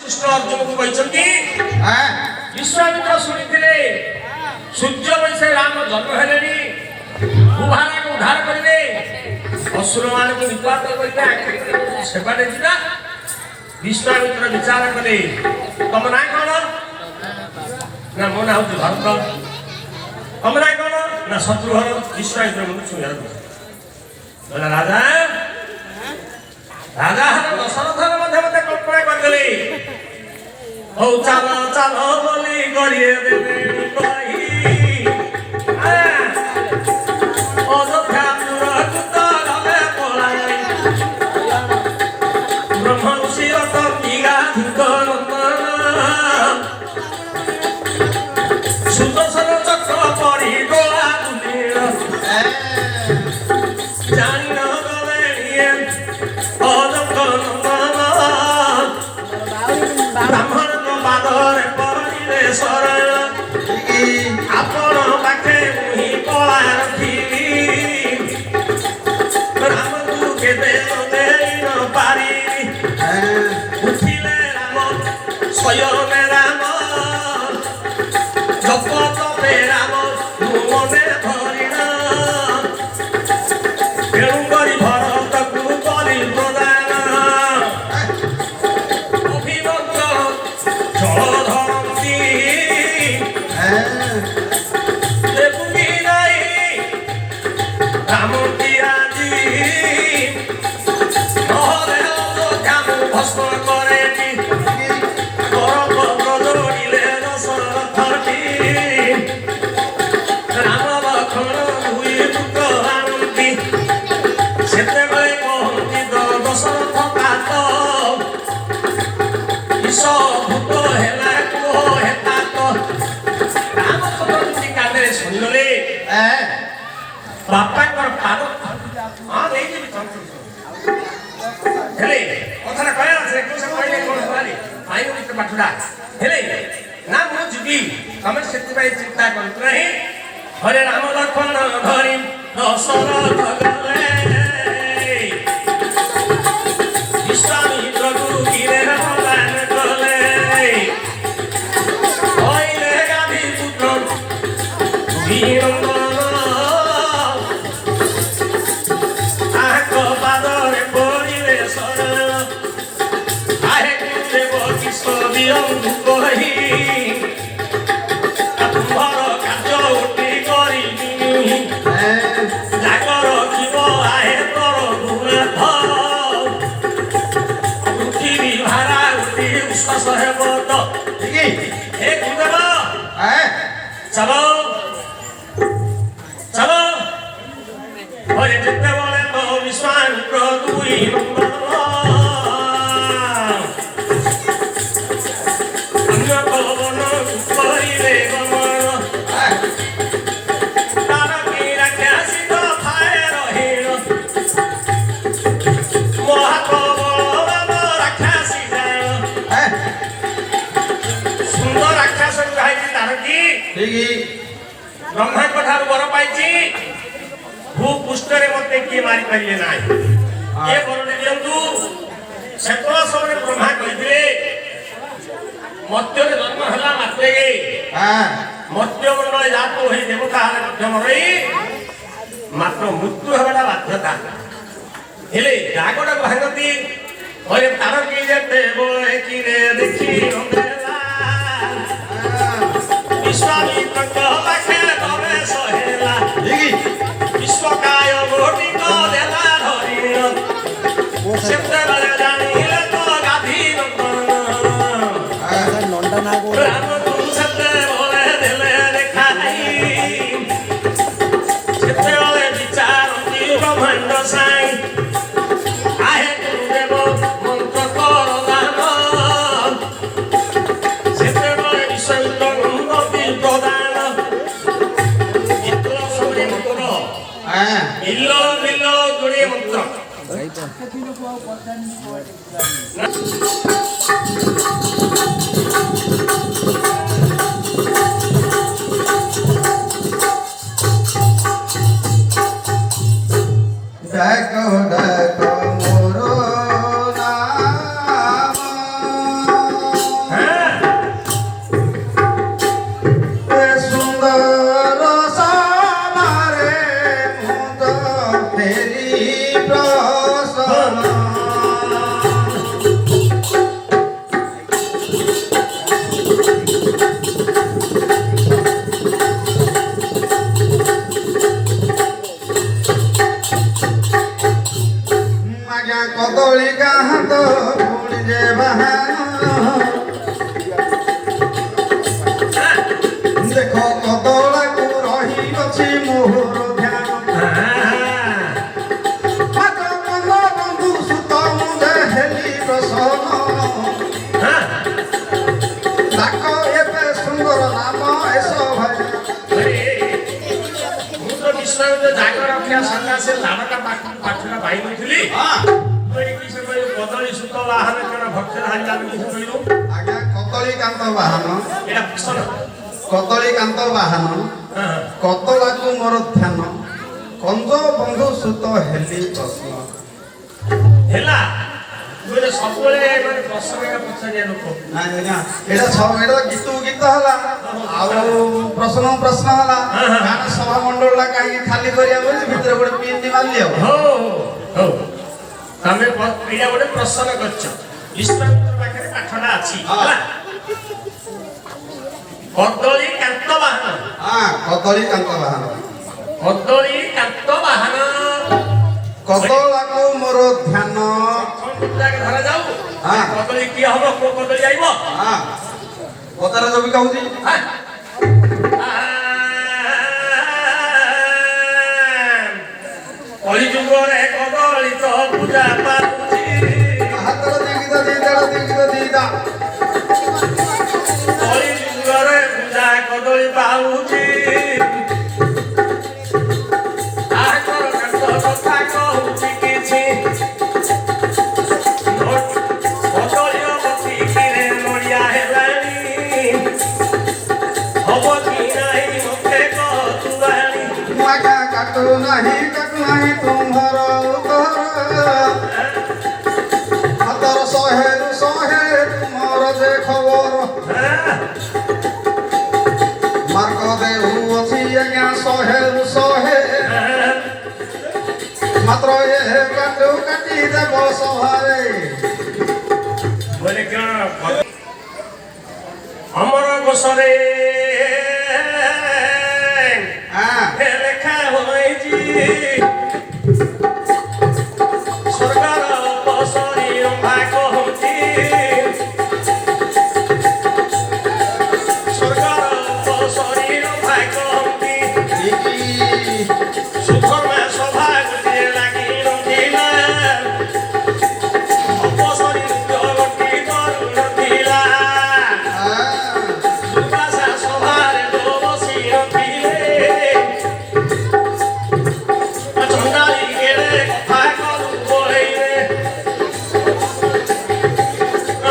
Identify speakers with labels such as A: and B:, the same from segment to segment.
A: कृष्ण अर्जुन को कहते विश्वामित्र शुणी सूर्य वैसे राम जन्म हेले भूभार को उद्धार करेंगे असुर मान को निपात करेंगे सेवा देगा विश्वामित्र विचार कले तुम ना कौन ना मो ना हूँ भरत तुम ना कौन ना शत्रुघ्न विश्वामित्र मुझे सुंदर राजा राजा दशरथ मध्य मत कल्पना करदेले हौ चल चल बोली गरिए देवे अयोध्या पुरकुत रवे पलाई ब्रह्मऋषि अटकिगा सुदर्शन चक्र परि गोला बुलिर जानी न गले ब्राह्मण को बादर पड़े शरण आपण पाखे मुही कला रखी राम तू के दे न पारी उठिले राम स्वयं राम जप तपे राम मने धरिण तेणु करी भरत को बलि प्रदान बापा पाद हाँ नहीं हेले कथा कहला से कृष्ण कहले कोन वाली भाई मित्र बाठुडा हेले ना मु जीवी तमे सेति भाई चिंता करत नहीं हरे राम लक्ष्मण धरि दशरथ गले विश्वामित्र गुरु गिरे राम गले होइले गाधी पुत्र वीर चलो चलो और जितने बोले तो विश्वामित्र दुई अन्य को बनो परिले गमन तारा की रक्षा सिद्ध थाए रहिल महाको बलो रक्षा सिद्ध सुंदर रक्षा सब है तारा की ब्रह्मा को ठार वर पाइछि भू पुष्टरे मते की मारि पाइले नाही ए बरने दियंतु सेतला समय ब्रह्मा कहिथिले मत्यरे जन्म हला मात्रे मत्य मंडल जात होई देवता हले मध्यम रही मात्र मृत्यु हेबाटा बाध्यता हेले जागडा भांगती ओरे तार की जेते बोले की रे देखी रंगेला विश्वामित्र को पाखे तबे सहेला विश्वकाय गोटी को देला धरिल सेते बले जानिले तो गाधी नंदन राम तू सेते बोले देले देखाई सेते बले विचार की ब्रह्मांड साई आहे गुरुदेव मंत्र कर दान सेते बले विश्वामित्र मिलो मिलो जोड़े मंत्र
B: देखो देखो मोरो नाम
A: ବିଶ୍ୱାମିତ୍ର ଜାଗର ରଖିବା ସକାଶେ ଲାଭଟା ପାଠଟା ପାଇ ନଥିଲି ସେ କହିଲୁ କଦଳୀ ସୁତ ବାହାନ କଣ ଭକ୍ତ ହାରିଲା କିଛି କହିଲୁ
B: ଆଜ୍ଞା କଦଳୀ କାନ୍ତ ବାହାନ
A: ଏଇଟା ଫସଲ
B: କଦଳୀ କାନ୍ତ ବାହାନ କଦଳାକୁ ମୋର ଧ୍ୟାନ କଞ୍ଜ ବନ୍ଧୁ ସୁତ ହେଲି ପ୍ରଶ୍ନ
A: ହେଲା ବୋଲେ ସବୁବେଳେ ମାନେ ପ୍ରଶ୍ନଟା ପଚାରିବା ଲୋକ
B: ନାଇଁ ଆଜ୍ଞା ଏଇଟା ଗୀତ ହେଲା ଆଉ ପ୍ରଶ୍ନ ହେଲା ଗାଁ ସଭା ମଣ୍ଡଳଟା କାହିଁକି ଖାଲି କରିବା ବୋଲି ଭିତରେ ଗୋଟେ ପିନ୍ ମାରିଲି ଆଉ
A: ହଉ ତମେ ଏଇଟା ଗୋଟେ ପ୍ରଶ୍ନ କରିଛ ବିଶ୍ୱାମିତ୍ର ପାଖରେ ପାଠଟା ଅଛି ହେଲା କଦଳୀ କାନ୍ତ ବାହନ
B: କଦଳୀ କାନ୍ତ ବାହନ
A: କଦଳୀ କାନ୍ତ ବାହନ
B: କଦଳାକୁ ମୋର ଧ୍ୟାନ
A: ଧରା ଯାଉ କଦଳୀ କିଏ ହବ କୋଉ କଦଳୀ ଆଇବ
B: ପତାର ଜବି କହୁଛି
A: କଳି ଯୁଗରେ କଦଳୀ ତ ପୂଜା ପାଉଛି କଳି ଯୁଗରେ ପୂଜା କଦଳୀ ପାଉଛି କଥା କହୁଛି କିଛି କଦଳୀ ବସିକିରେ ନଡ଼ିଆ ହେଲାଣି ହବ କି ନାହିଁ ମତେ କହୁଆଣି
B: କାଟୁ ନାହିଁ ତୁମର ହାତର ଶହେରୁ ଶହେ ତୁମର ଯେ ଖବର ମାର୍କ ଦେହୁ ଅଛି ଆଜ୍ଞା ଶହେରୁ ଶହେ ମାତ୍ର ଏ କାଟୁ କାଟି ଦେବ ସଭାରେ
A: ବୋଲେ କଣ ଅମର କୋଷରେ ଲେଖା ହୋଇଛି ସରକାର ବସରି ରମ୍ଭା କହୁଛି ସରକାର ବସରି ରମ୍ଭା କହୁଛି ସୁଧର୍ମା ସଭା ଗୋଟିଏ ଲାଗି ରଖିଲା ଅପସରି ଗୋଟି କରୁନଥିଲା ସୁବାସା ସଭାରେ ବସି ରଖିଲେ ଚଣ୍ଡାଳି ଗେରେ କଥା କରୁ ବୋଲେଇଲେ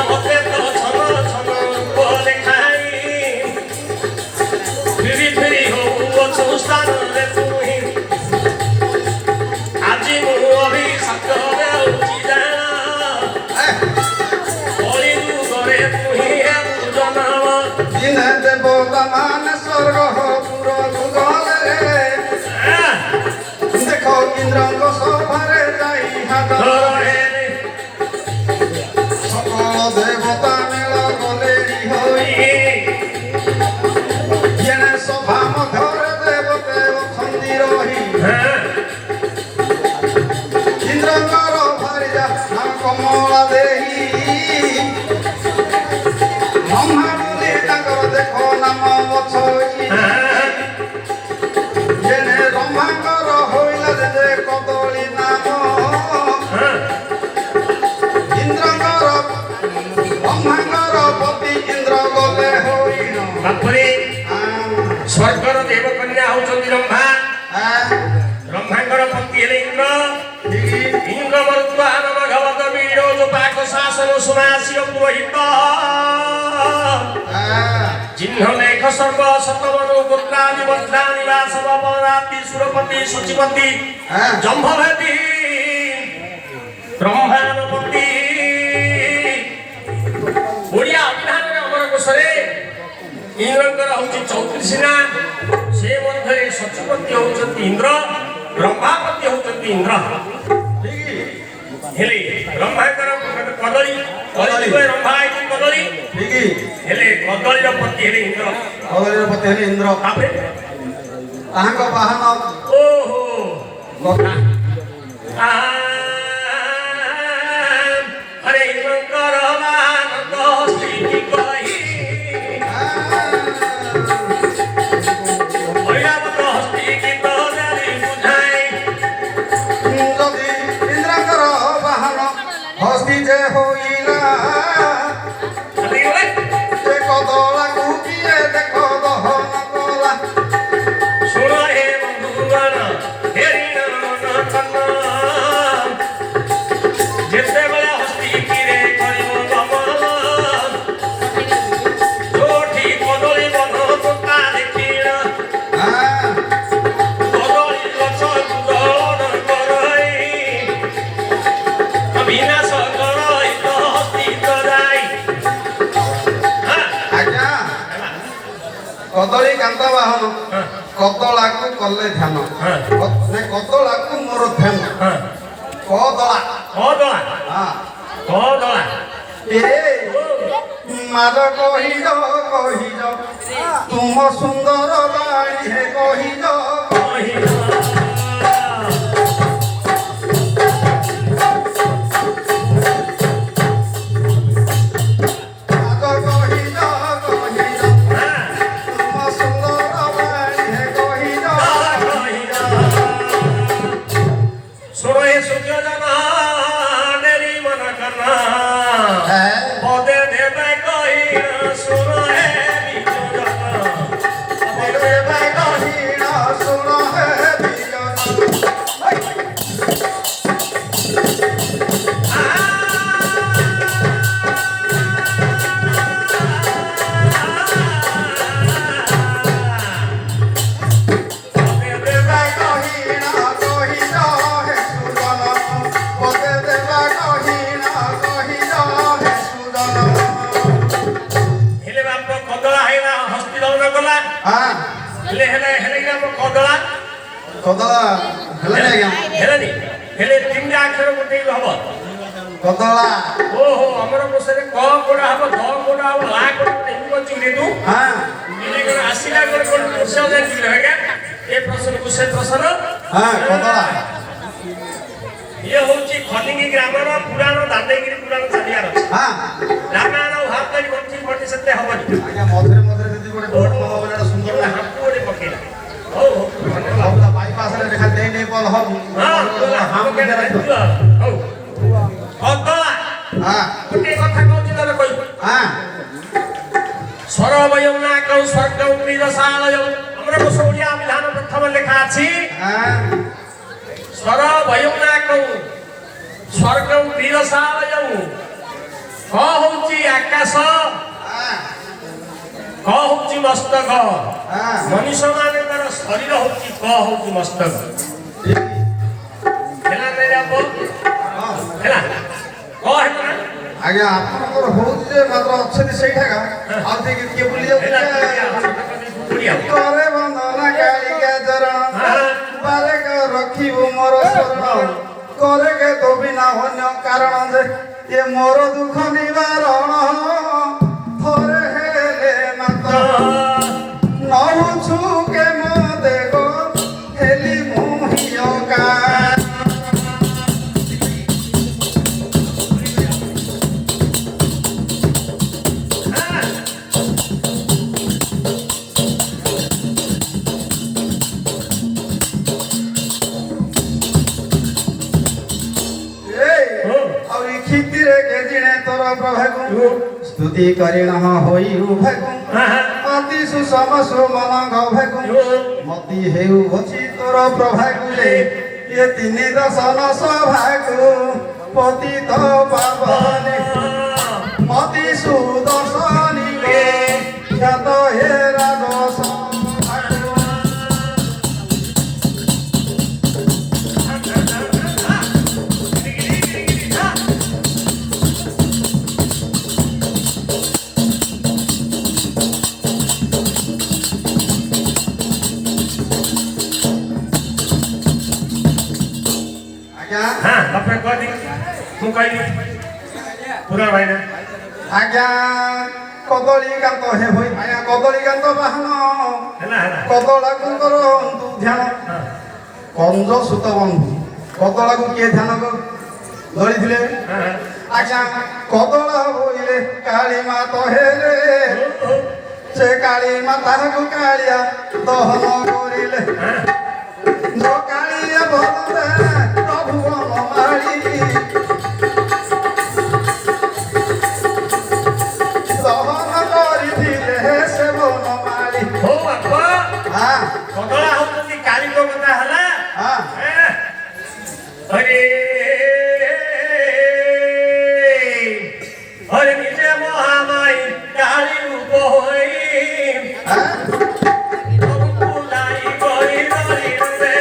A: ମତେ ତ ଛନ ଛନ ବୋଲେ ଖାଇ ଫିରି ହଉଅଛୁ ସ୍ଥାନରେ ତୁହି ଆଜି ମୁଁ ଅଭିଶାପ ଦେଉଛି ଜାଣ କଳି ଯୁଗରେ ତୁହି ହେବୁ ଜନମ
B: ଦିନେ ଦେବତା ମାନେ ସ୍ୱର୍ଗ ପୁରକୁ ଗଲେ ଦେଖ ଇନ୍ଦ୍ରଙ୍କ ସଭାରେ ଯାଇ ହାତ সকল দেবতা মেল গলেরি হই জেনে সভা মধ্যরে দেবতে অখন্দি রহি ইন্দ্রঙ্কর ভারিজা নাম কমলা দেহি ব্রহ্মা বলি তাঙ্কর দেখ নাম অছই জেনে ব্রহ্মাঙ্কর হইলা যে কদলী নাম ইন্দ্রঙ্কর ব্রহ্মাঙ্কর পতি ইন্দ্র গলে হইল
A: ବାପରେ ସ୍ୱର୍ଗର ଦେବକନ୍ୟା ହଉଛନ୍ତି ରମ୍ଭା ବ୍ରହ୍ମାଙ୍କର ପତି ହେଲେ ଇନ୍ଦ୍ର ଇନ୍ଦ୍ର ମରୁତ୍ୱାନ ଭଗବତ ବିରୋଧ ପାକ ଶାସନ ସୁନାଶିର ପୁରୋହିତ ଚିହ୍ନ ଲେଖ ସର୍ବ ଶତବନୁ ପୁତ୍ରାଦି ବଜ୍ରାନି ବାସବ ପରାତି ସୁରପତି ଶୁଚିପତି ଜମ୍ଭଭେଦି ବ୍ରହ୍ମାନପତି ଓଡ଼ିଆ ଅଭିଧାନରେ ଅମର କୋଷରେ ଇନ୍ଦ୍ରଙ୍କର ହଉଛି 34 ନା ସେ ମଧ୍ୟରେ ଶଚୀପତି ହଉଛନ୍ତି ଇନ୍ଦ୍ର ବ୍ରହ୍ମାପତି ହଉଛନ୍ତି ଇନ୍ଦ୍ର ହେଲେ ବ୍ରହ୍ମାଙ୍କର କଦଳୀ ରମ୍ଭା ହେଇଛି କଦଳୀ ହେଲେ କଦଳୀର ପତି ହେଲେ ଇନ୍ଦ୍ର
B: କଦଳୀର ପତି ହେଲେ ଇନ୍ଦ୍ର
A: ତାପରେ
B: ତାହାଙ୍କ ବାହନ
A: ଓହୋ ଆରେ ଇନ୍ଦ୍ରଙ୍କର ବାହନ ସ୍ତ୍ରୀ କହି
B: ଯଦି ଇନ୍ଦ୍ରଙ୍କର ବାହନ ହସ୍ତି ଯେ ହୋଇଲା ସେ କଦଳାକୁ କିଏ ଦେଖ ଦହନ କଲା
A: ଶୁଣ ହେ ବନ୍ଧୁଗଣ
B: କଦଳୀ କାନ୍ତ ବାହନ
A: ହଁ
B: କଦଳାକୁ କଲେ ଧ୍ୟାନ
A: ହଁ
B: କଦଳାକୁ ମୋର ଧ୍ୟାନ
A: ହଁ
B: କଦଳା
A: କଦଳା
B: ହଁ
A: କଦଳା
B: ଏ ମାର କହିଲ କହିଲ ତୁମ ସୁନ୍ଦର ବାଣୀ ହେ କହିଲ ମାର କହିଲ କହିଲ ତୁମ ସୁନ୍ଦର ବାଣୀ ହେ କହିଲ
A: ଶୁଣ ଏ ସୂର୍ଯ୍ୟ ଜନ ଡେରି ମନ କନା ପଦେ ଦେବେ କହି ଶୁଣ ଏ ବିଜୁ ଜନ
B: ଶୁଣ ହେ ବିଜନ
A: ହେଲେ ବାପ କଦଳା ହେଇଗଲା ହସ୍ତି ଦଉନ କଲା ହେଲେ ହେଲେ ହେଲେ କି ଆମ କଦଳା
B: କଦଳା ହେଲାନି ଆଜ୍ଞା
A: ହେଲାନି ହେଲେ ତିନିଟା ଅକ୍ଷର ଗୋଟେ ହବ
B: କଦଳା
A: ଓହୋ ଆମର କୋଷରେ କ କୋଡା ହବ ଧ କୋଡା ହବ ଲା କୋଡା ଏମିତି କରୁଛୁ ରେ ତୁ ଇନେ କଣ ଆସିଲା କଣ କୋଣ କୋଷ ଜାଣିଛୁ ଆଜ୍ଞା ଏ ପ୍ରଶ୍ନକୁ ସେ ପ୍ରଶ୍ନ
B: କଦଳା
A: ଇଏ ହଉଛି ଖଲିଙ୍ଗି ଗ୍ରାମର ପୁରାଣ ଦାଣ୍ଡଗିରି ପୁରାଣ ଚାଲିବାର ଅଛି ରାମାୟଣ ଭାବ କରି ବଞ୍ଚି ପଡି ସେତେ ହବନି
B: ଆଜ୍ଞା ମଝିରେ ମଝିରେ ଯଦି ଗୋଟେ ବୋର୍ଡ ମନ ବୋଲେ ସୁନ୍ଦର
A: ଗୋଟେ ହାତ ଗୋଟେ ପକେଇଲା ହଉ ହଉ
B: ବାଇପାସରେ ଲେଖା ଦେଇ ନେଇ ପଲ ହବ
A: ହଉ କଦଳା ଗୋଟେ କଥା କହୁଛି ତତେ କହିବୁ ସରବୟନା କଉ ସ୍ୱର୍ଗଂ ତ୍ରିଦଶାଳୟ ଆମର କୋଷ ଓଡ଼ିଆ ବିଧାନ ପ୍ରଥମ ଲେଖା ଅଛି ସରବୟନା କଉ ସ୍ୱର୍ଗଂ ତ୍ରିଦଶାଳୟ କ ହଉଛି ଆକାଶ କ ହଉଛି ମସ୍ତକ ମଣିଷ ମାନଙ୍କର ଶରୀର ହଉଛି କ ହଉଛି ମସ୍ତକ ହେଲା ନାଇଁ ବାପ ହେଲା କ ହେଲା ନା
B: ଆଜ୍ଞା ଆପଣଙ୍କର ହଉଛି ଯେ ମାତ୍ର ଅଛନ୍ତି ସେଇଠାକା ଆଉ ଟିକେ କିଏ ବୁଲି
A: ହେଲା
B: ଯାଉଛି କରେ ବନ୍ଦନା କାଳିକା ଚରଣ ବାରେକ ରଖିବୁ ମୋର ଶରଣ କରେ କେ ତୋ ବିନା ଅନ୍ୟ କାରଣ ଯେ ଏ ମୋର ଦୁଃଖ ନିବାରଣ ଥରେ ହେଲେ ମାତ୍ର ନହୁଛୁ କେ ମତେ ଗো ହେଲି ମୁଁ ହିୟକା स्तुति करिण होई उभेकु अति सुसम सुमन गभेकु मति हेउ भछि तोर प्रभाकु रे ये तिनि दशन सभाकु पतित पावने मति सुदर्शनी रे ख्यात हे राजस आज्ञा कदली कांत हे होई आज्ञा कदली कांत बाहन कदला को करंतु ध्यान कंज सुत बंधु कदला को किए ध्यान धरी थिले आज्ञा कदला होइले काली माता हेले से काली माता को कालिया दहन करिले जो कालिया भले प्रभु मारी
A: कदला होती काली को कथा हला अरे अरे निजे महामाई काली रूप होई लाई गई गई रे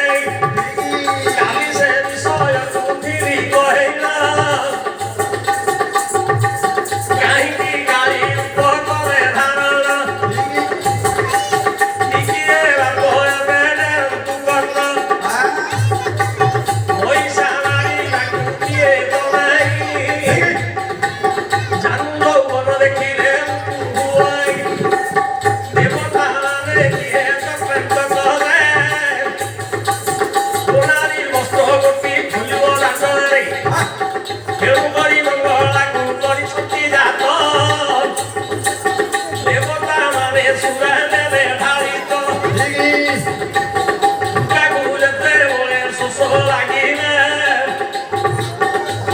A: काली से विषय तुथिरी कहला काहे की काली को करे धारणा ସୁରାରେ ଢାଳି ତ କାକୁ ଯେତେବେଳେ ଶୋଷ ଲାଗିଲେ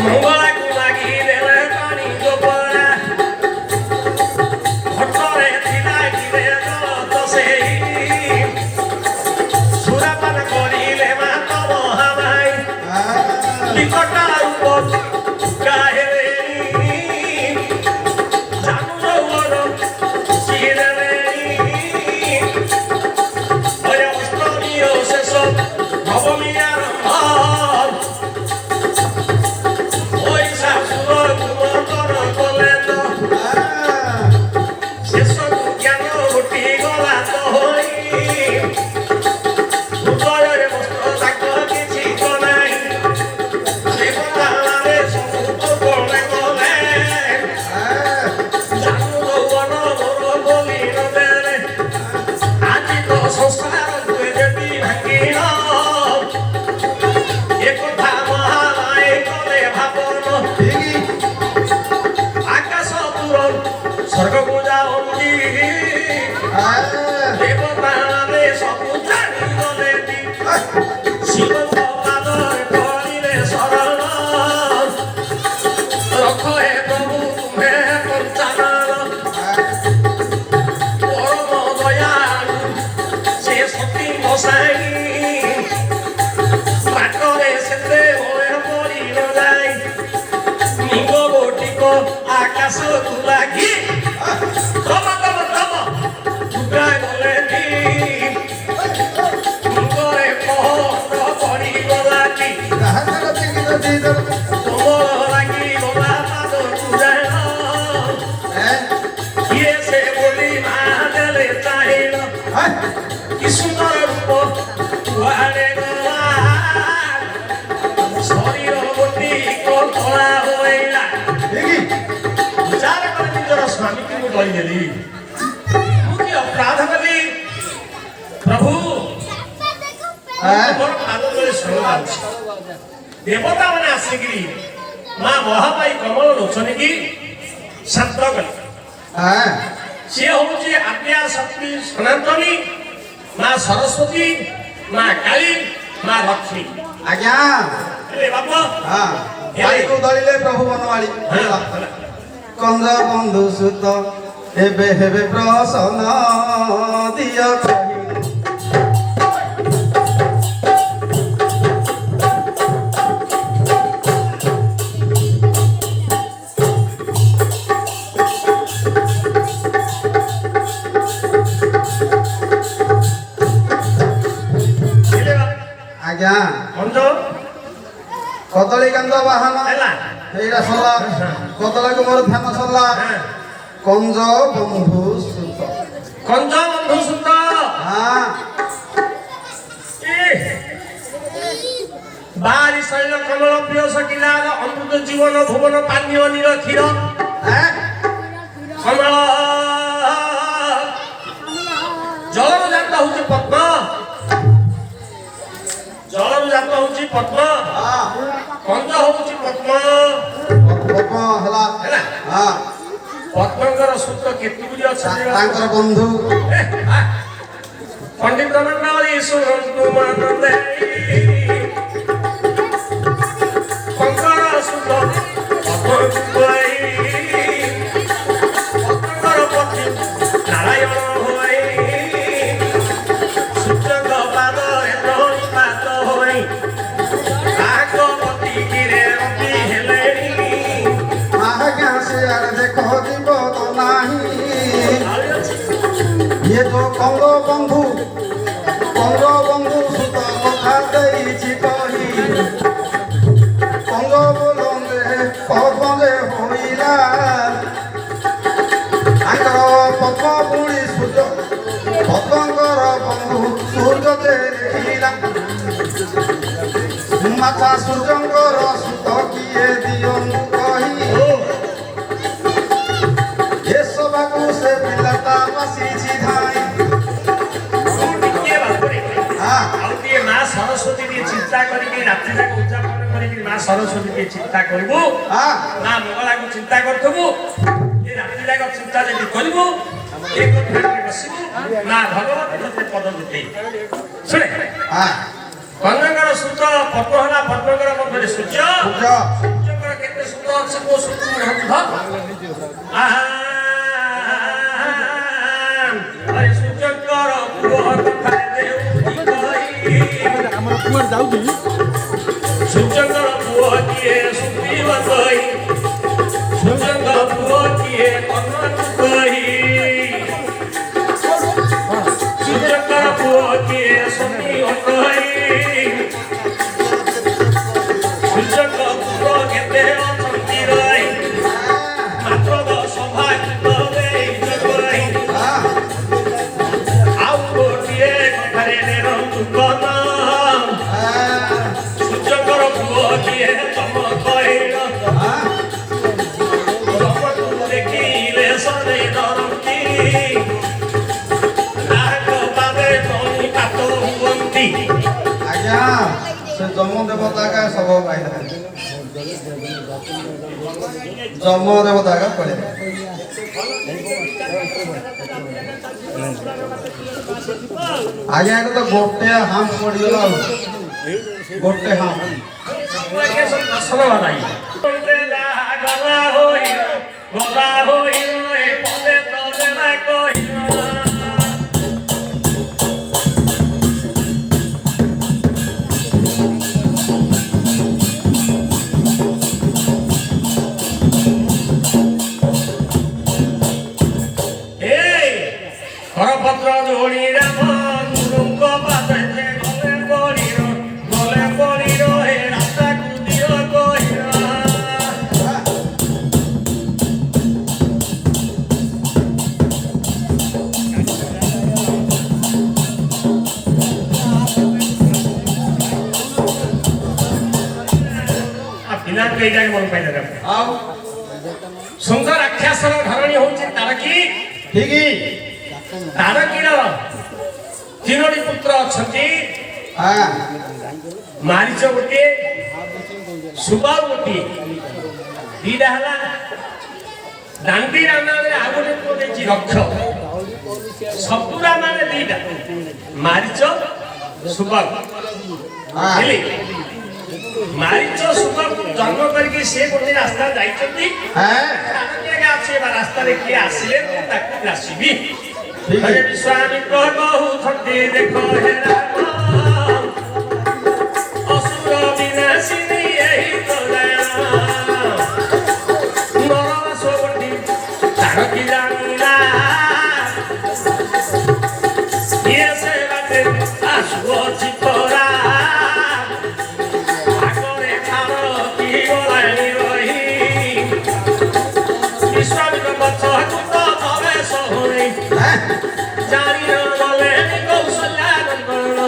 A: ମଙ୍ଗଳାକୁ ମାଗିଦେଲେ ପାଣି ଗୋବରା ଘଟରେ ଥିଲା କିରେ ତ ସେଇ ସୁରାପାନ କରିଲେ ମା ତମ ହାମାଇ ନିକଟ ରୂପ ଗାହେଲେ ଜାନୁ ଯୌବନ ସିରେଲେ ଅଷ୍ଟମୀୟ ଶେଷ ନବମୀ ଆରମ୍ଭ देवता मैंने आसिकी माँ महामाई कमल लोचनी की शांत कले सी हूँ आद्या शक्ति सनातनी माँ सरस्वती माँ काली माँ लक्ष्मी
B: आज्ञा
A: बाबा
B: को धरिले प्रभु बनवाली कंज बंधु सुत हेबे हेबे प्रसन्न दिय आज्ञा कदली कांद बाहन एटा सरला कदला को मोर ध्यान सरला कंज बंधु सुत हाँ
A: बारी शैल कमल प्रिय सकिला अमृत जीवन भुवन पानीय नीर क्षीर कमल जलर जात हूँ पद्म जलर जात हूँ पद्म कंज हूँ पद्म पद्मकर सूत्र केतुरी अच्छा
B: बंधु
A: पंडित मंडली सुनतु मन दे कंकर सूत्र पद्मकुई पद्मकर पति नारायण होई सूर्यंग पादरे प्रहरी पाद होई काकपति गिरे रति हेलेनी
B: आज्ञा से यार देखो जीव तो नहीं ये तो कंग बंधु सुत कथा देइछि कही कंग बोलंदे पद्मले होइला आंकर पद्म पुणी सूर्य पद्मकर बंधु सूर्य देखिला माता सूर्यंकर सुत किए दियनु कही ये सबको से पिलता बसीछि धाई
A: माँ सरस्वती की चिंता करके रात्रि जाक उद्यापन करके माँ सरस्वती की चिंता करू माँ मंगला को चिंता करू ये रात्रि जाक चिंता जब करू ଏ କଥାରେ ବସିବୁ ନା ଭଗବତୀ ତତେ ପଦ ଦେତେ ଶୁଣେ କନ୍ୟାଙ୍କର ସୂତ୍ର ପର୍ବ ହେଲା ପର୍ବରେ ମଧ୍ୟରେ ସୂର୍ଯ୍ୟ ସୂର୍ଯ୍ୟଙ୍କର କେତେ ସୂତ୍ର ଅଛି କୋ ସୂତ୍ର ଆରେ ସୂର୍ଯ୍ୟଙ୍କର ପୁଅ କଥା
C: ଆମର କୁଆଡେ ଯାଉଛି
A: ସୂର୍ଯ୍ୟଙ୍କର ପୁଅ କିଏ ସୁଗ୍ରୀବ କହି ସୂର୍ଯ୍ୟଙ୍କର ପୁଅ କିଏ କର୍ଣ୍ଣକୁ କହି ସୂର୍ଯ୍ୟଙ୍କର ପୁଅ କିଏ ଶନି କହି ସୂର୍ଯ୍ୟଙ୍କ ପୁଅ କେତେ ଅଛନ୍ତି ରହି ମାତ୍ର ସୌଭାଗ୍ୟ ଦେଇ କହି ଆଉ ଗୋଟିଏ କଥାରେ ରହୁ କନ ସୂର୍ଯ୍ୟଙ୍କର ପୁଅ କିଏ ତମ କହିଲ ତମକୁ ଦେଖିଲେ ସରେ ଡରନ୍ତି ନାକ ବାବେ ତଣି ପାତ ହୁଅନ୍ତି
B: ଆଜ୍ଞା ସେ ଯମ ଦେବତା କା ସବୁ ପାଇଲା ଯମ ଦେବତା କା ପଡେ ଆଜ୍ଞା এটা তো গোটে হাম পড়িগলা গোটে হাম
A: করপত্র ধরি রাম গুরুঙ্গ পাশে গলে পড়ির হে রাস্তা কুদির কহির ପିଲାଙ୍କୁ ଏଇଟା ମନ ପାଇଲେ
B: ଆଉ
A: ଶୁଙ୍ଗ ରାକ୍ଷସର ଧରଣୀ ହଉଛି ତାରକୀ
B: ଠିକ
A: ତାରକୀର ତିନୋଟି ପୁତ୍ର ଅଛନ୍ତି
B: ହଁ
A: ମାରିଚ ଗୋଟିଏ ସୁବାଉ ଗୋଟିଏ ଦିଟା ହେଲା ଦାଣ୍ଡି ରାମାୟଣରେ ଆଉ ଗୋଟେ ପୁଅ ଦେଇଛି ରକ୍ଷ ସବୁ ରାମାୟଣରେ ଦିଟା ମାରିଚ ସୁବାଉ ହେଲେ ମାରିଚ ସୁବାଉ ଜନ୍ମ କରିକି ସେ ଗୋଟେ ରାସ୍ତା ଯାଇଛନ୍ତି ଅଛି ରାସ୍ତାରେ କିଏ ଆସିଲେ ମୁଁ ତାକୁ ଆସିବି ବିଶ୍ୱାମିତ୍ର କହୁଛନ୍ତି ଦେଖ ହେ ରାମ ଅସୁର ବିନାଶିନୀ ଏହି ପ୍ରଳୟ ନରବାସ ଗୋଟି ତାରକୀ ଜାଣିଲା କିଏ ସେ ବାଟେ ଆସୁଅଛି ପରା ଆଗରେ ତାରକୀ ଗଲାଣି ରହି ବିଶ୍ୱାମିତ୍ର ପଛକୁ ତ ପ୍ରବେଶ ହୋଇ ଜାଣି ଗଲେ କୌଶଲ୍ୟା ନନ୍ଦନ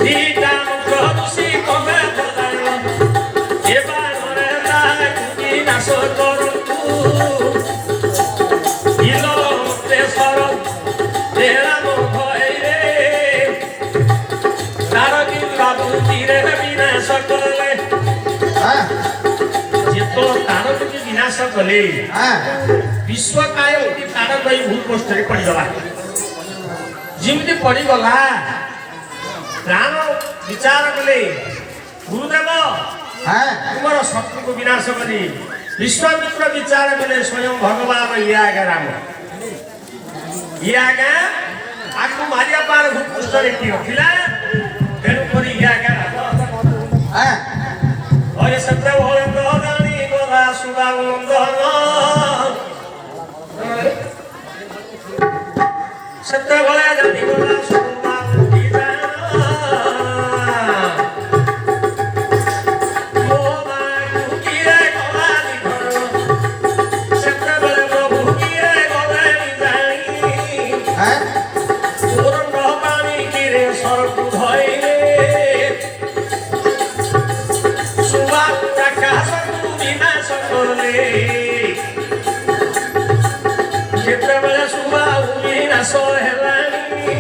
A: ଦିଟା ମନ୍ତ୍ର ଋଷି କବେ ପ୍ରଦାନ ଏବାରରେ ତାକୁ ବିନାଶ କରନ୍ତୁ ଇଲମତେଶ୍ୱର ରାମ ଭୟରେ ତାରକୀ ବାବୁତିରେ ବିନାଶ କଲେ ଯେତ ତାରକୀ ବିନାଶ କଲେ ବିଶ୍ୱକାୟ ଅତି ତାରକ ଏଇ ଭୂପୃଷ୍ଠରେ ପଡ଼ିଗଲା ଯେମିତି ପଡ଼ିଗଲା ରାମ ବିଚାର କଲେ ଗୁରୁଦେବ ତୁମର ଶତ୍ରୁକୁ ବିନାଶ କରି ବିଶ୍ୱାମିତ୍ର ବିଚାର କଲେ ସ୍ୱୟଂ ଭଗବାନ ଇଏ ଆଜ୍ଞା ରାମ ଇଏ ଆଜ୍ଞା ଆକୁ ମାରିବା ପାର ଭୂପୃଷ୍ଠରେ କିଏ ଥିଲା ତେଣୁକରି ଇଏ ଆଜ୍ଞା ରାମ ସେତେବେଳେ ଜାଣି ଗଲା ସୁବାଉ ନନ୍ଦନ ସେତେବେଳେ ଜାଣିଗଲା ସେତେବେଳେ ପ୍ରଭୁ କିଏ ଗଲେ ଜାଣି ପାଣି କିରେ ସରକୁ ଧଇଲେ ସୁବାଉ ଆକାଶକୁ ବିନାଶ କଲେ ଯେତେବେଳେ ସୁବାଉ ବିନାଶ ହେଲାଣି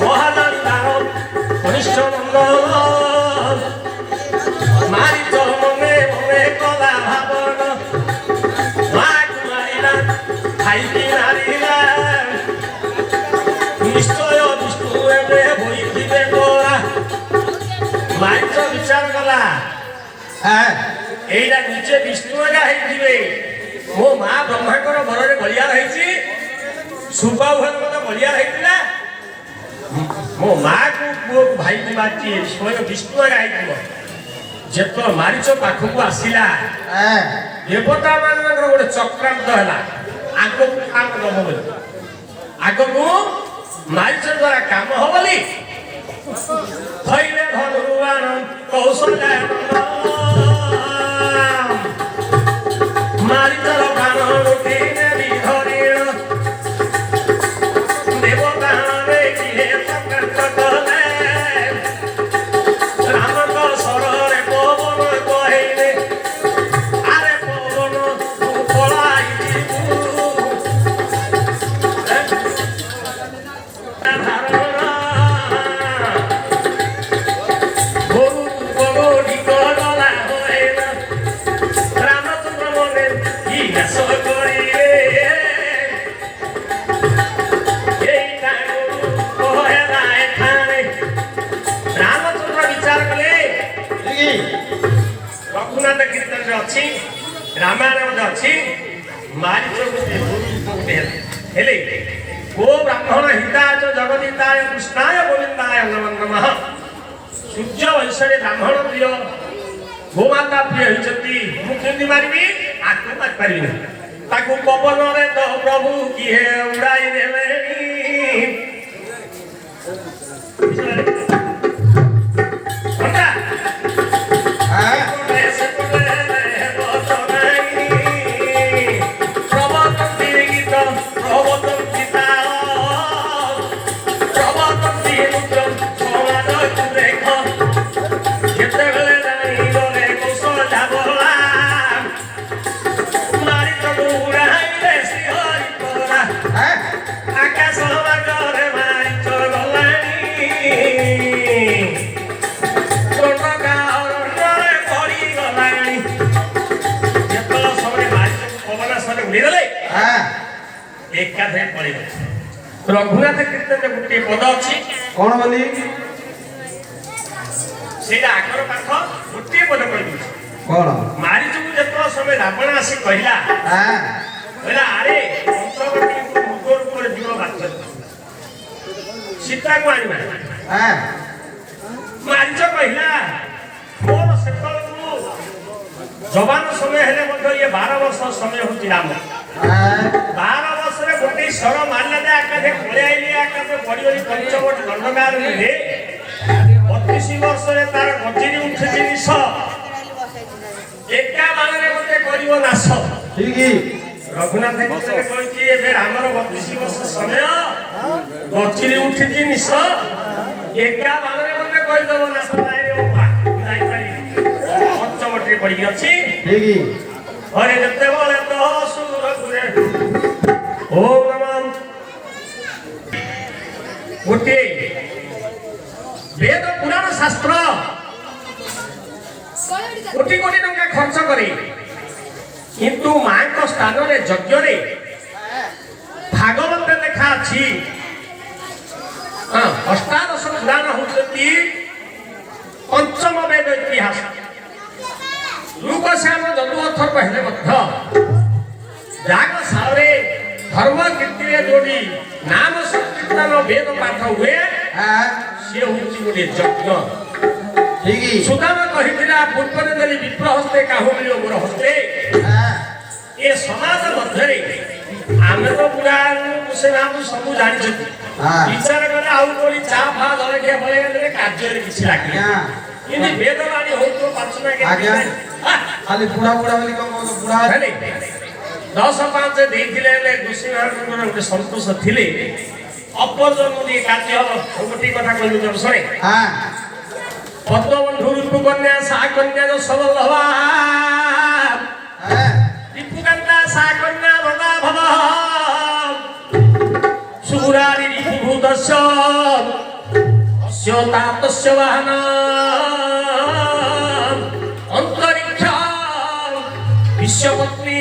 A: ମହାଦାନୀ ତାର କନିଷ୍ଠ ନନ୍ଦନ ମାରିଚ ମନେ ମନେ କଲା ଭାବନ ଖାଇକି ନାରିଲା ନିଶ୍ଚୟ ବିଷ୍ଣୁ ଏବେ ହୋଇଥିବେ ଗୋରା ମାଇକ ବିଚାର କଲା এইটা নিচে বিষ্ণু একা ହେଇଥିବେ ମୋ ମା ବ୍ରହ୍ମାଙ୍କର ବରରେ ବଳିଆ ହେଇଛି ସୁବାହୁର ମତେ ବଳିଆ ହେଇଥିଲା ମୋ ମାକୁ ପୁଅକୁ ଭାଇକୁ ମାରିଛି ସ୍ୱୟଂ ବିଷ୍ଣୁ ଏକା ହେଇଥିବ ଯେତେବେଳେ ମାରିଚ ପାଖକୁ ଆସିଲା ଦେବତା ମାନଙ୍କର ଗୋଟେ ଚକ୍ରାନ୍ତ ହେଲା ଆଗକୁ କାମ ଦବ ବୋଲି ଆଗକୁ ମାରିଚ ଦ୍ୱାରା କାମ ହବ ବୋଲି ଧଇଲେ ଧନୁବାଣ କୌଶଲ୍ୟା ମାରିଚର ବାଣ ଲୁଟିନେ ବିଧରିଣ ଦେବତାରେ କିଏ ଚକ୍ରାନ୍ତ କଲେ ରାମଙ୍କ ଶରରେ ପବନ କହିଲେ ଆରେ ପବନ ତୁ ପଳାଇ ଯିବୁ ରାମାୟଣ ଅଛି ମାରିଚ ହେଲେ ଓ ବ୍ରାହ୍ମଣ ହିତାୟ ଜଗଦିତାୟ କୃଷ୍ଣାୟ ଗୋବିନ୍ଦାୟ ନମଃ ନମଃ ସୂର୍ଯ୍ୟ ବଂଶରେ ବ୍ରାହ୍ମଣ ପ୍ରିୟ ଗୋମାତା ପ୍ରିୟ ହେଇଛନ୍ତି ମୁଁ କେମିତି ମାରିବି ଆକୁ ମାରିପାରିବି ନା ତାକୁ ପବନରେ ତ ପ୍ରଭୁ କିଏ ଉଡ଼ାଇ ଦେଲେଣି रघुनाथ कीर्तन गोटे पद अच्छी
B: कौन बोली
A: से आगर पाख गोटे पद कह
B: कौन
A: मारीचु जो समय रावण आसी कहला कहला अरे पंचवटी भोग रूप जीव बात सीता को आनी मारीच कहला मोर से जवान समय हेले ये 12 वर्ष समय होती राम 12 वर्ष रे गोटे सर मारला दे आकाशे पळे आइली आकाशे बड़ी बड़ी पंचवट दंडकार मिले 32 वर्ष रे तार गजिरी उठे जिनिस एका बाणरे मते करिवो नाश
B: ठीक
A: रघुनाथ कीर्तन कहछि एबे रामर 32 वर्ष समय गजिरी उठे जिनिस एका बाणरे मते करि दबो नाश नाइ रे बाबा नाइ पारि पंचवट रे पड़ी अछि
B: ठीक
A: अरे जते बोले तो सुर गुरे ओम नमः गोटे वेद पुराण शास्त्र कोटी कोटी टंका खर्च करे किंतु मां को स्थान रे यज्ञ रे भागवत लेखा अछि अष्टादश पुराण होती पंचम वेद इतिहास लोक श्याम जदु अर्थ कहले मध्य जाग सारे धर्म कीर्ति रे जोड़ी नाम संकीर्तन वेद पाठ हुए से होची गोटे यज्ञ
B: ठीक
A: सुदाम कहिथिला पूर्वरे देली विप्र हस्ते काहु मिलो मोर हस्ते ए समाज मध्य रे आमे तो पुराण से नाम सब जानि छथि विचार करे आउ कोली चा फा धरे के बळे रे कार्य रे किछि लागी इनि वेदवाणी हो तो पाचना के
B: आज्ञा खाली बुढ़ा बुढ़ा बोली कम बुढ़ा
A: हेले 10-5 ଦେଇଥିଲେ ହେଲେ ଗୋସିଂହାରଙ୍କର ଗୋଟେ ସନ୍ତୋଷ ଥିଲେ ଅପଜନୀ କାର୍ଯ୍ୟ ଗୋଟି କଥା କହିଲୁ ଜब ଶୁଣେ ପଦ୍ମବନ୍ଧୁ ଋତୁ କନ୍ୟା ସା କନ୍ୟା ଯଶୋବଲ୍ଲଭା ରିପୁକାନ୍ତା ସା କନ୍ୟା ଭଗା ଭବ ସୁରାରି ରିପୁଭୂତସ୍ୟ ଅସ୍ୟ ତାତସ୍ୟ ବାହନ ଅନ୍ତରିକ୍ଷ ବିଶ୍ୱପତ୍ନୀ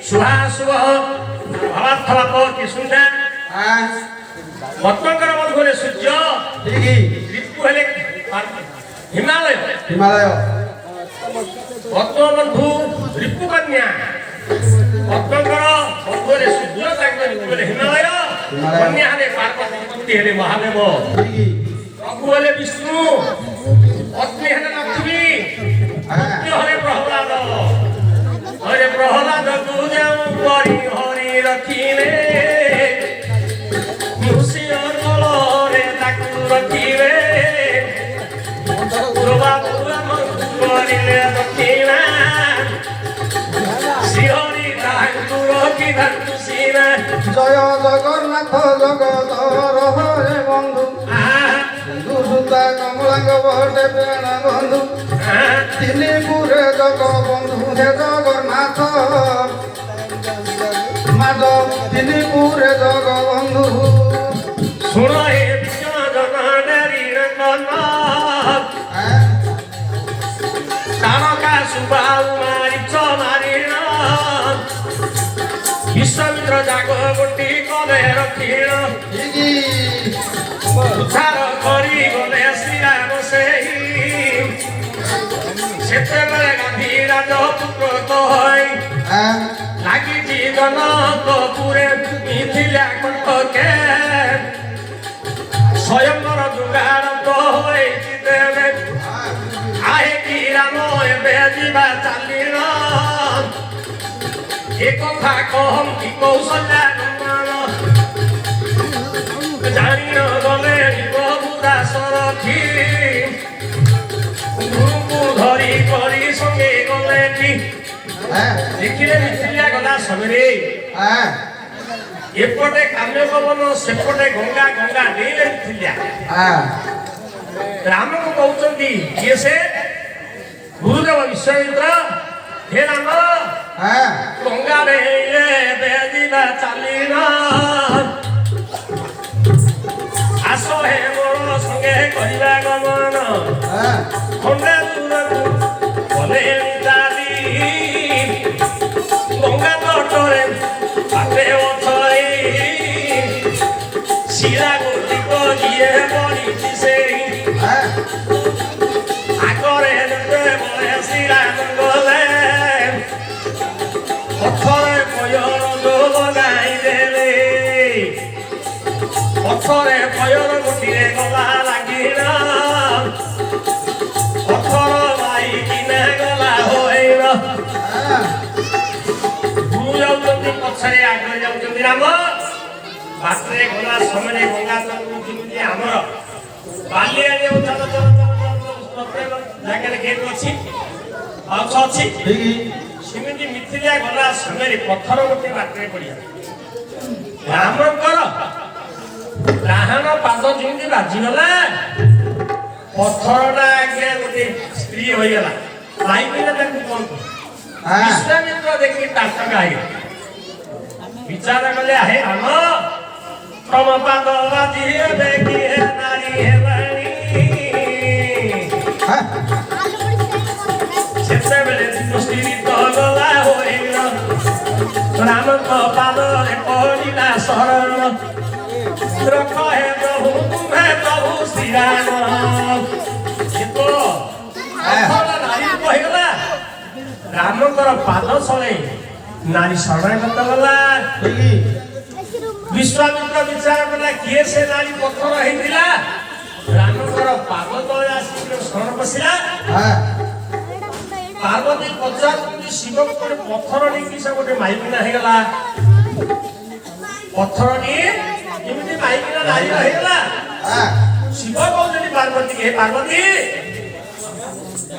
A: ଶୁଭାଶୁଭ ଭବାର୍ଥ ବାପ କିଶୁଣ୍ଡା ପଦ୍ମଙ୍କର ବନ୍ଧୁରେ ସୂର୍ଯ୍ୟ ରିପୁ ହେଲେ ହିମାଳୟ ପଦ୍ମ ବନ୍ଧୁ ରିପୁ କନ୍ୟା ପଦ୍ମଙ୍କର ବନ୍ଧୁରେ ସୂର୍ଯ୍ୟ ତାଙ୍କ ରିପୁ ହେଲେ ହିମାଳୟ କନ୍ୟା ହେଲେ ପାର୍ବତୀ ପତି ହେଲେ ମହାଦେବ ପ୍ରଭୁ ହେଲେ ବିଷ୍ଣୁ ପତ୍ନୀ ହେଲେ ଲକ୍ଷ୍ମୀ ପତ୍ନୀ ହେଲେ ପ୍ରହ୍ଲାଦ ହରେ ପ୍ରହ୍ଲାଦ ତୁ ଯାଉ କରି ହରି ରଖିଲେ ମୁସିରେ ତାକୁ ରଖିବେ କରିଲେ ରଖିବା ଶ୍ରୀହରି ତାଙ୍କୁ ରଖିବାକୁ ସିନା
B: ଜୟ ଜଗନ୍ନାଥ ଜଗତର ହରେ ବନ୍ଧୁ ସୁତା କମଳାଙ୍ଗ ବଟେ ପ୍ରାଣ ବନ୍ଧୁ ତିନି ପୁରେ ଜଗ ବନ୍ଧୁ ହେ ଜଗନ୍ନାଥ ମାଧ ତିନି ପୁରେ ଜଗ ବନ୍ଧୁ
A: ଶୁଣ ହେ ଜଗନାରୀ ତାରକା ସୁବାଉ ମାରିଛ ମାରିଣ ବିଶ୍ୱାମିତ୍ର ଜାଗ ଗୋଟି କଲେ ରଖିଣ ଉଦ୍ଧାର କରି ଗଲେ ଶ୍ରୀରାମ ସେହି ସେତେବେଳେ ଗାନ୍ଧୀ ରାଜପୁତ୍ର କହଇ ଲାଗିଛି ଜନକ ପୁରେ ମିଥିଲା କଟକେ ସ୍ୱୟଂବର ଯୁଗାରମ୍ଭ ହୋଇଛି ଦେବେ ଆହେ କି ରାମ ଏବେ ଯିବା ଚାଲିଣ ଏ କଥା କହମ୍ କି କୌଶଲ୍ୟା ଜାଣିନ ଗଲେ ବୁଦା ସରଥି ଗୁରୁଙ୍କୁ ଧରି କରି ସଙ୍ଗେ ଗଲେ ଦେଖିଲେ ମିଥିଲିଆ ଗଲା ସମୟରେ ଏପଟେ କାମ୍ୟପବନ ସେପଟେ ଗଙ୍ଗା ଗଙ୍ଗା ନେଇଲେ ମିଥିଲିଆ ରାମକୁ କହୁଛନ୍ତି କିଏ ସେ ଗୁରୁଦେବ ବିଶ୍ୱାମିତ୍ର ହେ ରାମ ଗଙ୍ଗାରେ ଯିବା ଚାଲିଣ ଆସ ହେ ମୋର ସଙ୍ଗେ କରିବା ଗମନ ଖଣ୍ଡେ ଦୂରକୁ ଗଲେ ଚାଲି ଗଙ୍ଗା ତଟରେ ପାଟେ ଅଛଇ ଶିରା ଗୋଟିକ ଯିଏ ବଢିଛି ସେଇ ଆଗରେ ଯେତେବେଳେ ଶ୍ରୀରାମ ଗଲେ ପଥରେ ପୟର ଲଗାଇ ଦେଲେ ପଥରେ ପୟର ଗୋଟିଏ ଗଲା ଲାଗିଲ ପଥର ମାଇକିନା ଗଲା ହୋଇଲ ଯାଉଛନ୍ତି ପଛରେ ଆଗରେ ଯାଉଛନ୍ତି ରାମ ବାଟରେ ଗଲା ସମୟରେ ଗଙ୍ଗା ଯେମିତି ଆମର ବାଲିଆ ଯେଉଁ ଜାଗାରେ ଗେଟ୍ ଅଛି ଅଛ ଅଛି ସେମିତି ମିଥିଲିଆ ଗଲା ସମୟରେ ପଥର ଗୋଟେ ବାଟରେ ପଡ଼ିଆ ରାମଙ୍କର ଡାହାଣ ପାଦ ଯେମିତି ବାଜିଗଲା ପଥରଟା ଆଜ୍ଞା ଗୋଟେ ସ୍ତ୍ରୀ ହୋଇଗଲା ପାଇକିନା ତାକୁ କୁହନ୍ତୁ ବିଶ୍ୱାମିତ୍ର ଦେଖି ତାଟକା ହେଇଗଲା ବିଚାର କଲେ ହେ ରାମ ତମ ପାଦ ବାଜି ଏବେ କିଏ ନାରୀ ହେଲାଣି ସେତେବେଳେ ସ୍ତ୍ରୀ ତ ଗଲା ହୋଇଲ ରାମଙ୍କ ପାଦରେ ପଡ଼ିଲା ଶରଣ ରଖ ହେ ପ୍ରଭୁ ତୁମେ ପ୍ରଭୁ ଶ୍ରୀରାମ ନାରୀ କହିଗଲା ରାମଙ୍କର ପାଦ ଶଳେ ନାରୀ ଶରଣାଗତ ଗଲା ବିଶ୍ୱାମିତ୍ର ବିଚାର କଲା କିଏ ସେ ନାରୀ ପଥର ହେଇଥିଲା ରାମଙ୍କର ପାଦ ତଳେ ଆସିକି ଶରଣ ବସିଲା ପାର୍ବତୀ ପଚାରୁଛନ୍ତି ଶିବକୁ ଗୋଟେ ପଥର ନେଇକି ସେ ଗୋଟେ ମାଇକିନା ହେଇଗଲା ପଥର ନିଏ ଏମିତି ମାଇକିନା ନାରୀ ହେଇଗଲା ଶିବ କହୁଛନ୍ତି ପାର୍ବତୀ ହେ ପାର୍ବତୀ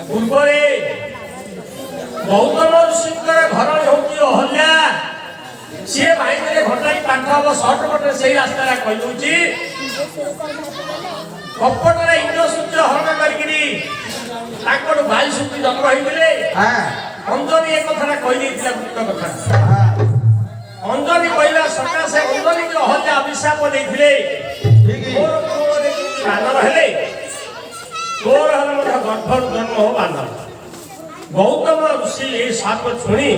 A: ପୂର୍ବରେ ଗୌତମ ଋଷିଙ୍କର ଘର ହେଉଛି ଅହଲ୍ୟା ସିଏ ଭାଇମାନେ ଘଟାଇ ପାଠ ହବ ସର୍ଟ କଟରେ ସେଇ ରାସ୍ତାଟା କହିଦଉଛି କପଟରେ ଇନ୍ଦ୍ର ସୂର୍ଯ୍ୟ ହରଣ କରିକିରି ତାଙ୍କଠୁ ଭାଇ ଶୁକ୍ତି ଜନ୍ମ ହେଇଥିଲେ ଅଞ୍ଜନି ଏ କଥାଟା କହିଦେଇଥିଲା ଗୁପ୍ତ କଥା ଅଞ୍ଜନି କହିଲା ସକାଶେ ଅଞ୍ଜନିକି ଅହଲ୍ୟା ଅଭିଶାପ ଦେଇଥିଲେ ବାନର ହେଲେ ତୋର ହେଲେ ମଧ୍ୟ ଗର୍ଭରୁ ଜନ୍ମ ହବ ବାନର ଗୌତମ ଋଷି ଏ ସାପ ଶୁଣି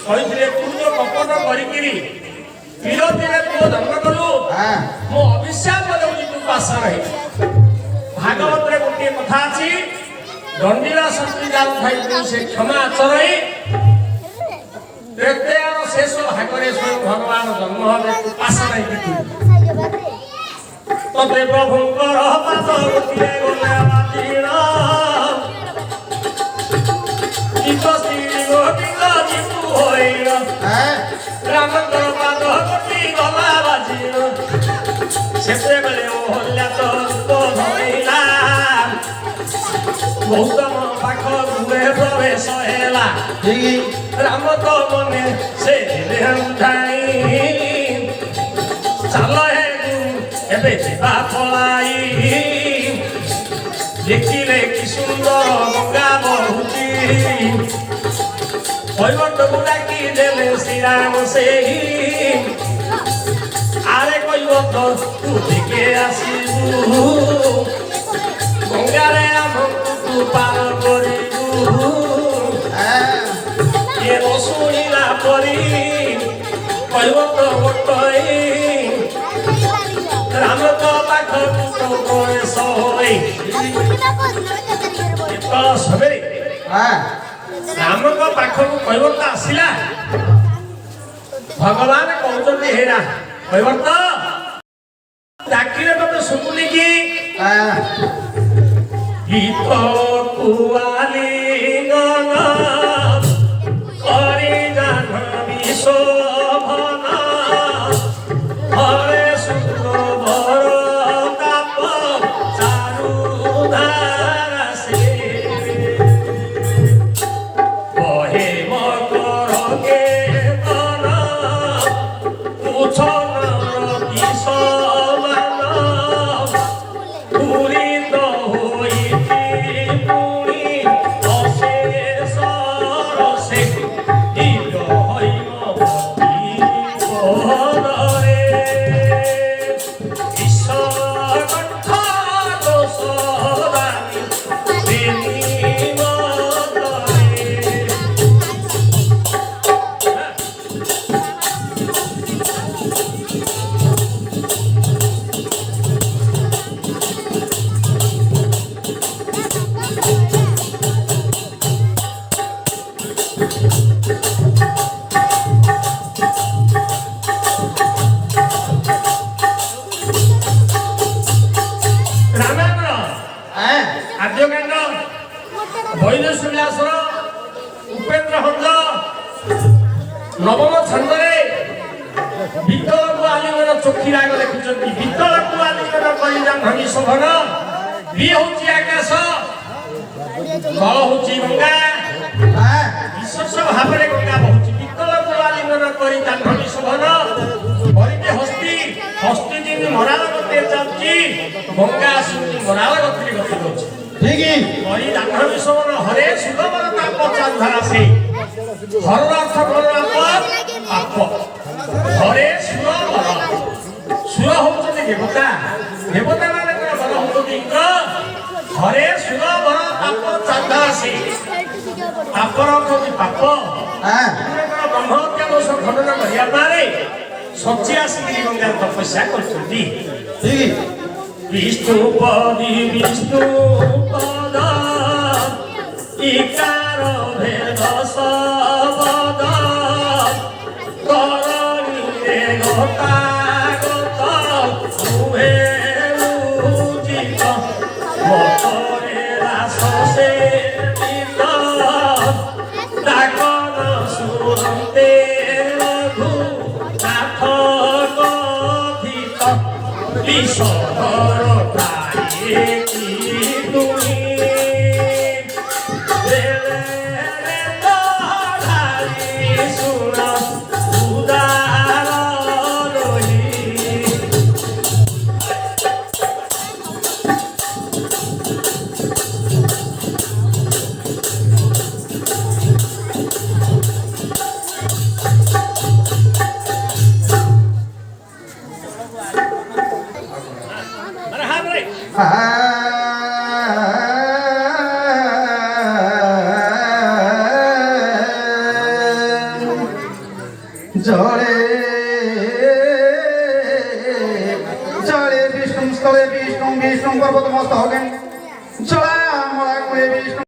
A: କହିଥିଲେ ତୁ ଯୋଉ କପଟ କରିକିରି ବିରୋଧୀରେ ତୁ ଜନ୍ମ କଲୁ ମୁଁ ଅଭିଶାପ ଦେଉଛି ତୁ ପାଶା ରହି ଭାଗବତରେ ଗୋଟିଏ କଥା ଅଛି ଦଣ୍ଡିଲା ଶକ୍ତି ଯାଉଥାଇ ତୁ ସେ କ୍ଷମା ଆଚରଇ ତ୍ରେତୟାର ଶେଷ ଭାଗରେ ସ୍ୱୟଂ ଭଗବାନ ଜନ୍ମ ହେବେ ତୁ ପାଶା ରହିକି ତୁ ତତେ ପ୍ରଭୁଙ୍କର ପାଦ ଗୋଟିଏ ଗଲେ ବାତିଳ ରାମଙ୍କର ପାଦ ଗୋଟି ଗଲା ବାଜିଲ ସେତେବେଳେ ଓହଲ୍ୟା ତ ଧରିଲା ଗୌତମ ପାଖ ଗୁରେ ପ୍ରବେଶ ହେଲା ରାମ ତ ମନେ ସେ ଉଠାଇ ଚାଲ ହେ ଏବେ ଯିବା ପଳାଇ ଦେଖିଲେ କି ସୁନ୍ଦର ଗଙ୍ଗା ବହୁଛି কৈবর্তକୁ ডাকি দেলে শ্রীরাম সেই আরে কৈবর্ত তু থেকে আসিবু গঙ্গারে আমକୁ তু পার করিবু এ শুনিলা পরি কৈবর্ত গোটই রাম তো পাখକୁ তো বয়স হই তো সবে ରାମଙ୍କ ପାଖକୁ କୈବର୍ତ୍ତ ଆସିଲା ଭଗବାନ କହୁଛନ୍ତି ହେରା କୈବର୍ତ୍ତ ଡାକିଲେ ତତେ ଶୁଭୁନି କି ଗୀତକୁ ଆଲିଙ୍ଗନ କରି ଜାହ୍ନବୀ ଶୋଭନ ହରେ ସୁନ୍ଦର ତାପ ଚାରୁଧାରା ସେ নবম ছন্দরে বিতলকু আলিঙ্গন চক্ষি রাগ লেখিଛନ୍ତି বিতলকু আলিঙ্গন କରି ଜାହ୍ନବୀ ଶୋଭନ ବି ହଉଛି ଆକାଶ ଜଳ ହଉଛି ଗଙ୍ଗା ବିଶେଷ ଭାବରେ ଗଙ୍ଗା ବହୁଛି ବିତଲକୁ ଆଲିଙ୍ଗନ କରି ଜାହ୍ନବୀ ଶୋଭନ କରିତେ ହସ୍ତି ହସ୍ତି ଯେମିତି ମରାଳ ଗତିରେ ଚାଲୁଛି ଗଙ୍ଗା ଆସୁଛି ମରାଳ ଗତିରେ ଗତି କରୁଛି ঠিক କରି ଜାହ୍ନବୀ ଶୋଭନ ହରେ ସୁଗମର ତାପ ଚାରୁଧାରା ସେ হরর অর্থ করলাম পাপ হরে সুর বল সুর হচ্ছে দেবতা দেবতা মানে বল হচ্ছে ইন্দ্র হরে সুর বল পাপ চান্দাসী পাপর অর্থ হচ্ছে পাপ ব্রহ্মহত্যা দোষ খণ্ডন করিয়া পারে সচি আসিকি গঙ্গার তপস্যা করছেন বিষ্ণু পদ ইকার ভেদ সবদ করণীরে গতাগত মুহে উজিত মতরে রাস সে বিত ডাকন সুরন্তে রঘু নাথ কথিত বিশ্বর প্রায়ে কি তুমি
B: জলে জলে বিষ্ণু স্থলে বিষ্ণু বিষ্ণু পর্বত মস্ত হকেন